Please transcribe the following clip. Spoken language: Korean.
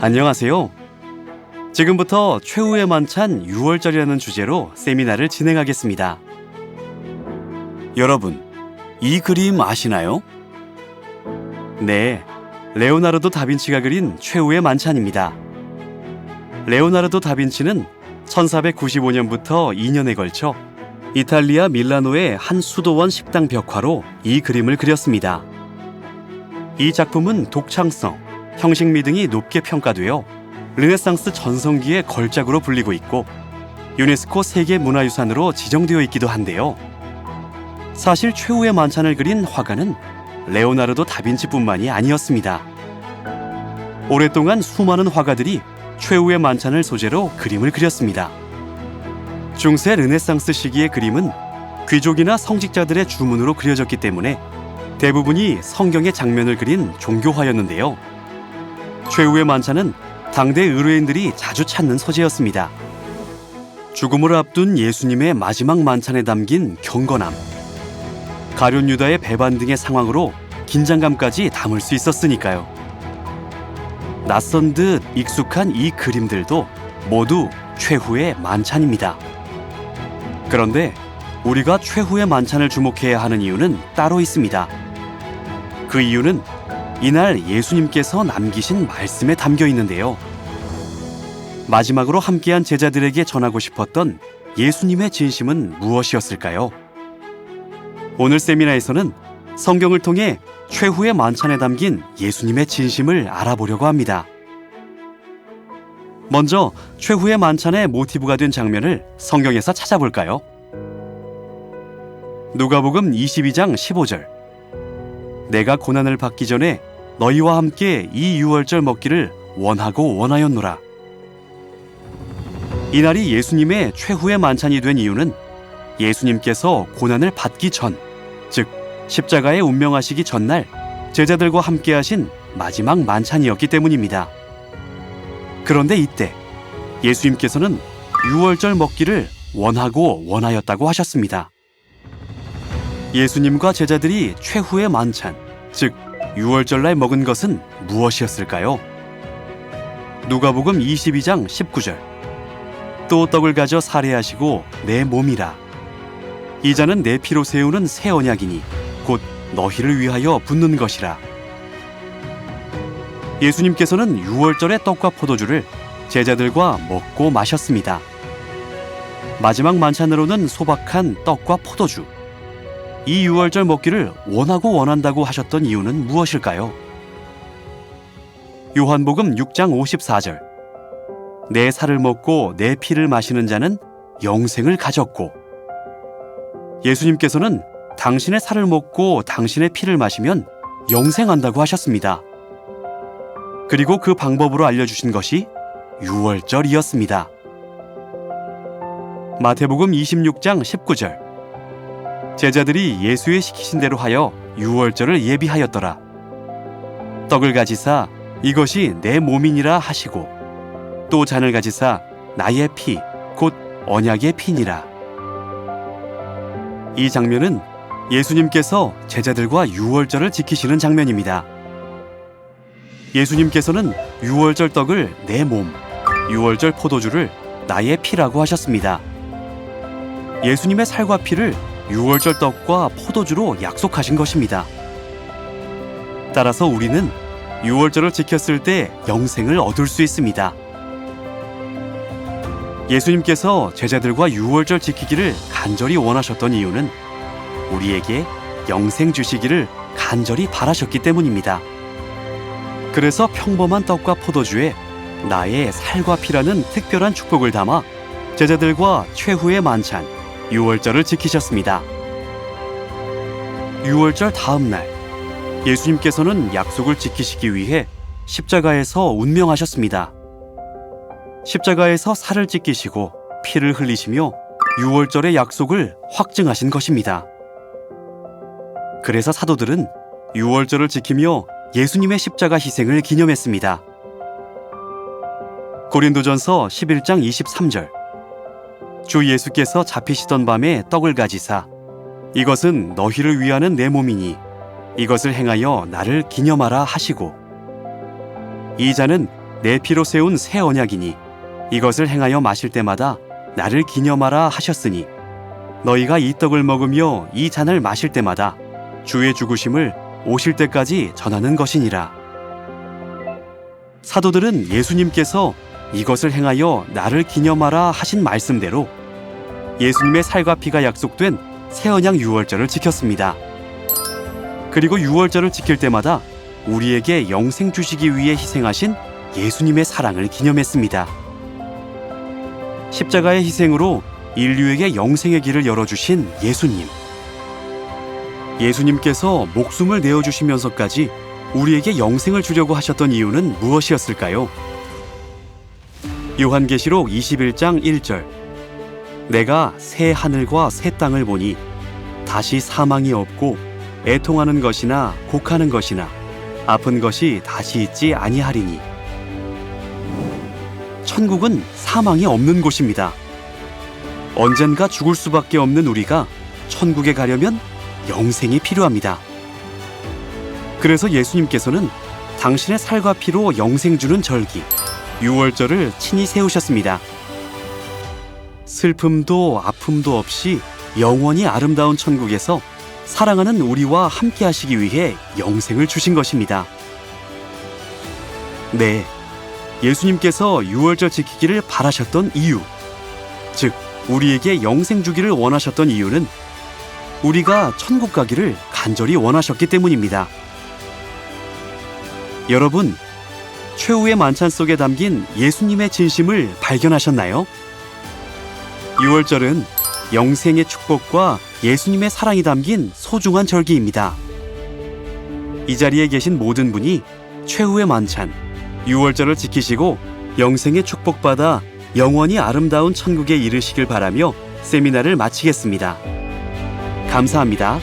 안녕하세요. 지금부터 최후의 만찬 6월절이라는 주제로 세미나를 진행하겠습니다. 여러분, 이 그림 아시나요? 네, 레오나르도 다빈치가 그린 최후의 만찬입니다. 레오나르도 다빈치는 1495년부터 2년에 걸쳐 이탈리아 밀라노의 한 수도원 식당 벽화로 이 그림을 그렸습니다. 이 작품은 독창성, 형식미 등이 높게 평가되어 르네상스 전성기의 걸작으로 불리고 있고 유네스코 세계문화유산으로 지정되어 있기도 한데요. 사실 최후의 만찬을 그린 화가는 레오나르도 다빈치뿐만이 아니었습니다. 오랫동안 수많은 화가들이 최후의 만찬을 소재로 그림을 그렸습니다. 중세 르네상스 시기의 그림은 귀족이나 성직자들의 주문으로 그려졌기 때문에 대부분이 성경의 장면을 그린 종교화였는데요. 최후의 만찬은 당대 의뢰인들이 자주 찾는 소재였습니다. 죽음을 앞둔 예수님의 마지막 만찬에 담긴 경건함, 가룟 유다의 배반 등의 상황으로 긴장감까지 담을 수 있었으니까요. 낯선 듯 익숙한 이 그림들도 모두 최후의 만찬입니다. 그런데 우리가 최후의 만찬을 주목해야 하는 이유는 따로 있습니다. 그 이유는 이날 예수님께서 남기신 말씀에 담겨 있는데요. 마지막으로 함께한 제자들에게 전하고 싶었던 예수님의 진심은 무엇이었을까요? 오늘 세미나에서는 성경을 통해 최후의 만찬에 담긴 예수님의 진심을 알아보려고 합니다. 먼저 최후의 만찬의 모티브가 된 장면을 성경에서 찾아볼까요? 누가복음 22장 15절. 내가 고난을 받기 전에 너희와 함께 이 유월절 먹기를 원하고 원하였노라. 이날이 예수님의 최후의 만찬이 된 이유는 예수님께서 고난을 받기 전, 즉 십자가에 운명하시기 전날 제자들과 함께 하신 마지막 만찬이었기 때문입니다. 그런데 이때 예수님께서는 유월절 먹기를 원하고 원하였다고 하셨습니다. 예수님과 제자들이 최후의 만찬, 즉 유월절날 먹은 것은 무엇이었을까요? 누가복음 22장 19절. 또 떡을 가져 살해하시고 내 몸이라. 이 잔은 내 피로 세우는 새 언약이니 곧 너희를 위하여 붓는 것이라. 예수님께서는 유월절의 떡과 포도주를 제자들과 먹고 마셨습니다. 마지막 만찬으로는 소박한 떡과 포도주. 이 유월절 먹기를 원하고 원한다고 하셨던 이유는 무엇일까요? 요한복음 6장 54절. 내 살을 먹고 내 피를 마시는 자는 영생을 가졌고. 예수님께서는 당신의 살을 먹고 당신의 피를 마시면 영생한다고 하셨습니다. 그리고 그 방법으로 알려주신 것이 유월절이었습니다. 마태복음 26장 19절. 제자들이 예수의 시키신 대로 하여 유월절을 예비하였더라. 떡을 가지사 이것이 내 몸이니라 하시고 또 잔을 가지사 나의 피 곧 언약의 피니라. 이 장면은 예수님께서 제자들과 유월절을 지키시는 장면입니다. 예수님께서는 유월절 떡을 내 몸, 유월절 포도주를 나의 피라고 하셨습니다. 예수님의 살과 피를 유월절 떡과 포도주로 약속하신 것입니다. 따라서 우리는 유월절을 지켰을 때 영생을 얻을 수 있습니다. 예수님께서 제자들과 유월절 지키기를 간절히 원하셨던 이유는 우리에게 영생 주시기를 간절히 바라셨기 때문입니다. 그래서 평범한 떡과 포도주에 나의 살과 피라는 특별한 축복을 담아 제자들과 최후의 만찬, 유월절을 지키셨습니다. 유월절 다음 날, 예수님께서는 약속을 지키시기 위해 십자가에서 운명하셨습니다. 십자가에서 살을 찢기시고 피를 흘리시며 유월절의 약속을 확증하신 것입니다. 그래서 사도들은 유월절을 지키며 예수님의 십자가 희생을 기념했습니다. 고린도전서 11장 23절. 주 예수께서 잡히시던 밤에 떡을 가지사 이것은 너희를 위하는 내 몸이니 이것을 행하여 나를 기념하라 하시고 이 잔은 내 피로 세운 새 언약이니 이것을 행하여 마실 때마다 나를 기념하라 하셨으니 너희가 이 떡을 먹으며 이 잔을 마실 때마다 주의 죽으심을 오실 때까지 전하는 것이니라. 사도들은 예수님께서 이것을 행하여 나를 기념하라 하신 말씀대로 예수님의 살과 피가 약속된 새 언약 유월절을 지켰습니다. 그리고 유월절을 지킬 때마다 우리에게 영생 주시기 위해 희생하신 예수님의 사랑을 기념했습니다. 십자가의 희생으로 인류에게 영생의 길을 열어주신 예수님. 예수님께서 목숨을 내어주시면서까지 우리에게 영생을 주려고 하셨던 이유는 무엇이었을까요? 요한계시록 21장 1절. 내가 새 하늘과 새 땅을 보니 다시 사망이 없고 애통하는 것이나 곡하는 것이나 아픈 것이 다시 있지 아니하리니. 천국은 사망이 없는 곳입니다. 언젠가 죽을 수밖에 없는 우리가 천국에 가려면 영생이 필요합니다. 그래서 예수님께서는 당신의 살과 피로 영생 주는 절기, 유월절을 친히 세우셨습니다. 슬픔도 아픔도 없이 영원히 아름다운 천국에서 사랑하는 우리와 함께 하시기 위해 영생을 주신 것입니다. 네, 예수님께서 유월절 지키기를 바라셨던 이유, 즉 우리에게 영생 주기를 원하셨던 이유는 우리가 천국 가기를 간절히 원하셨기 때문입니다. 여러분, 최후의 만찬 속에 담긴 예수님의 진심을 발견하셨나요? 유월절은 영생의 축복과 예수님의 사랑이 담긴 소중한 절기입니다. 이 자리에 계신 모든 분이 최후의 만찬, 유월절을 지키시고 영생의 축복받아 영원히 아름다운 천국에 이르시길 바라며 세미나를 마치겠습니다. 감사합니다.